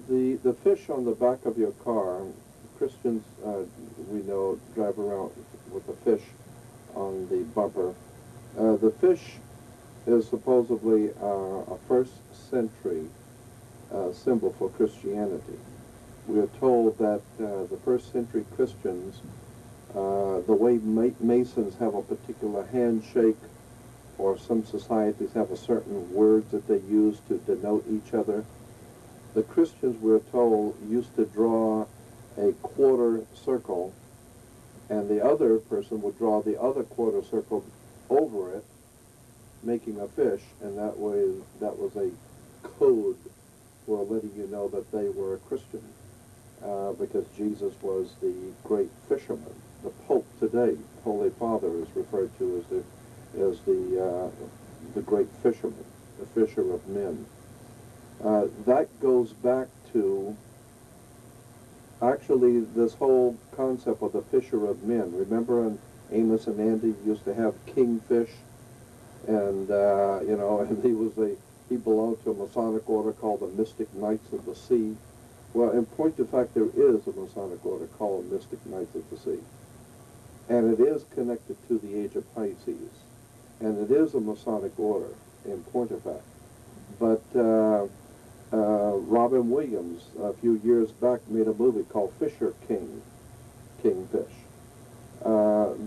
The fish on the back of your car, Christians, we know, drive around with a fish on the bumper. The fish is supposedly a first century symbol for Christianity. We are told that the first century Christians, the way Masons have a particular handshake, or some societies have a certain words that they use to denote each other, the Christians, we're told, used to draw a quarter circle, and the other person would draw the other quarter circle over it, making a fish, and that way that was a code for letting you know that they were a Christian, because Jesus was the great fisherman. The Pope today, Holy Father, is referred to as the great fisherman, the fisher of men. That goes back to actually this whole concept of the fisher of men. Remember, in Amos and Andy used to have kingfish, and you know, and he belonged to a Masonic order called the Mystic Knights of the Sea. Well, in point of fact, there is a Masonic order called Mystic Knights of the Sea, and it is connected to the Age of Pisces, and it is a Masonic order in point of fact. But Robin Williams, a few years back, made a movie called Fisher King, Kingfish.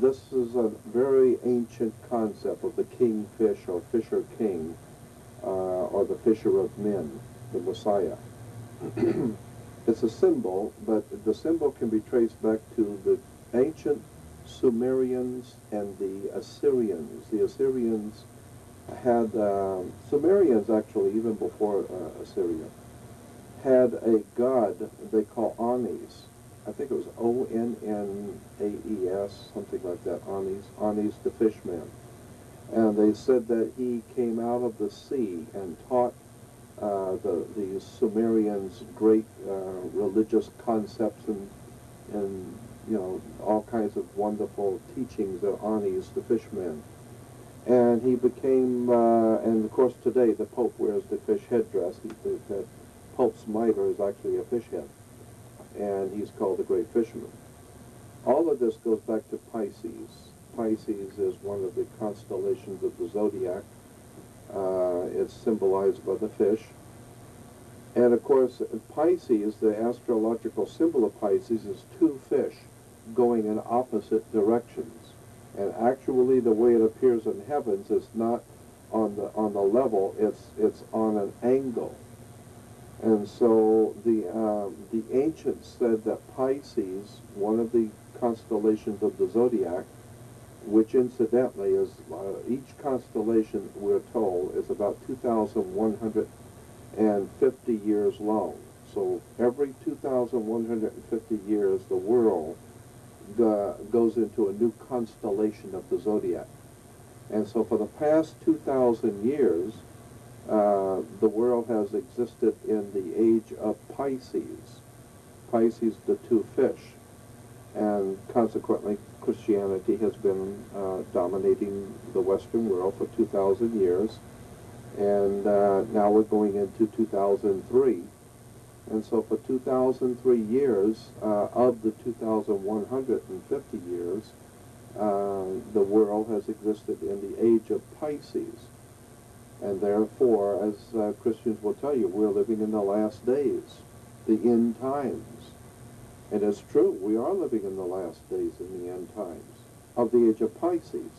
This is a very ancient concept of the kingfish or fisher king, or the fisher of men, the Messiah. It's a symbol, but the symbol can be traced back to the ancient Sumerians and the Assyrians. The Assyrians had, Sumerians actually, even before Assyria, had a god they call Anis. I think it was O-N-N-A-E-S, something like that, Anis, Anis the fishman. And they said that he came out of the sea and taught the Sumerians great religious concepts and you know, all kinds of wonderful teachings of Anis the fishman. And he became, and of course today the Pope wears the fish headdress. The Pope's mitre is actually a fish head, and he's called the Great Fisherman. All of this goes back to Pisces. Pisces is one of the constellations of the zodiac. It's symbolized by the fish. And of course, Pisces, the astrological symbol of Pisces, is two fish going in opposite directions. And actually, the way it appears in heavens is not on the level; it's on an angle. And so the ancients said that Pisces, one of the constellations of the zodiac, which incidentally is each constellation, we're told, is about 2,150 years long. So every 2,150 years, the world goes into a new constellation of the zodiac. And so for the past 2,000 years, the world has existed in the age of Pisces. Pisces, the two fish. And consequently, Christianity has been dominating the Western world for 2,000 years. And now we're going into 2003. And so for 2003 years, of the 2,150 years, the world has existed in the age of Pisces. And therefore, as Christians will tell you, we're living in the last days, the end times. And it's true, we are living in the last days in the end times of the age of Pisces.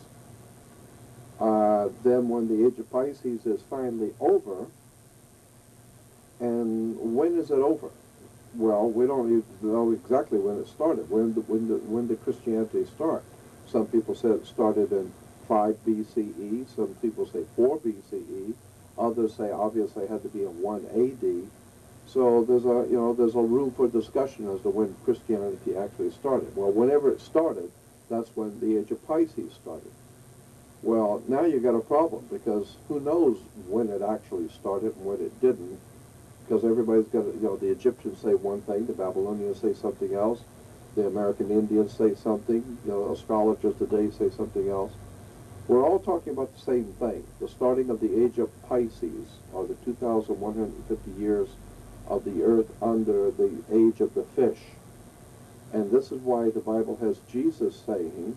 Then when the age of Pisces is finally over, and when is it over? Well, we don't even know exactly when it started. When did Christianity start? Some people said it started in 5 BCE. Some people say 4 BCE. Others say obviously it had to be in 1 AD. So there's a room for discussion as to when Christianity actually started. Well, whenever it started, that's when the age of Pisces started. Well, now you've got a problem, because who knows when it actually started and when it didn't. Because everybody's got, the Egyptians say one thing, the Babylonians say something else, the American Indians say something, astrologers today say something else. We're all talking about the same thing, the starting of the age of Pisces, or the 2,150 years of the earth under the age of the fish. And this is why the Bible has Jesus saying,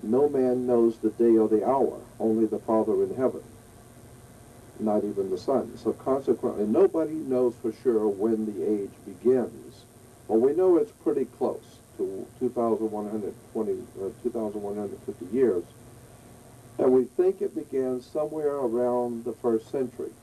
no man knows the day or the hour, only the Father in heaven, not even the Son. So consequently, nobody knows for sure when the age begins. But we know it's pretty close to 2,150 years. And we think it began somewhere around the 1st century.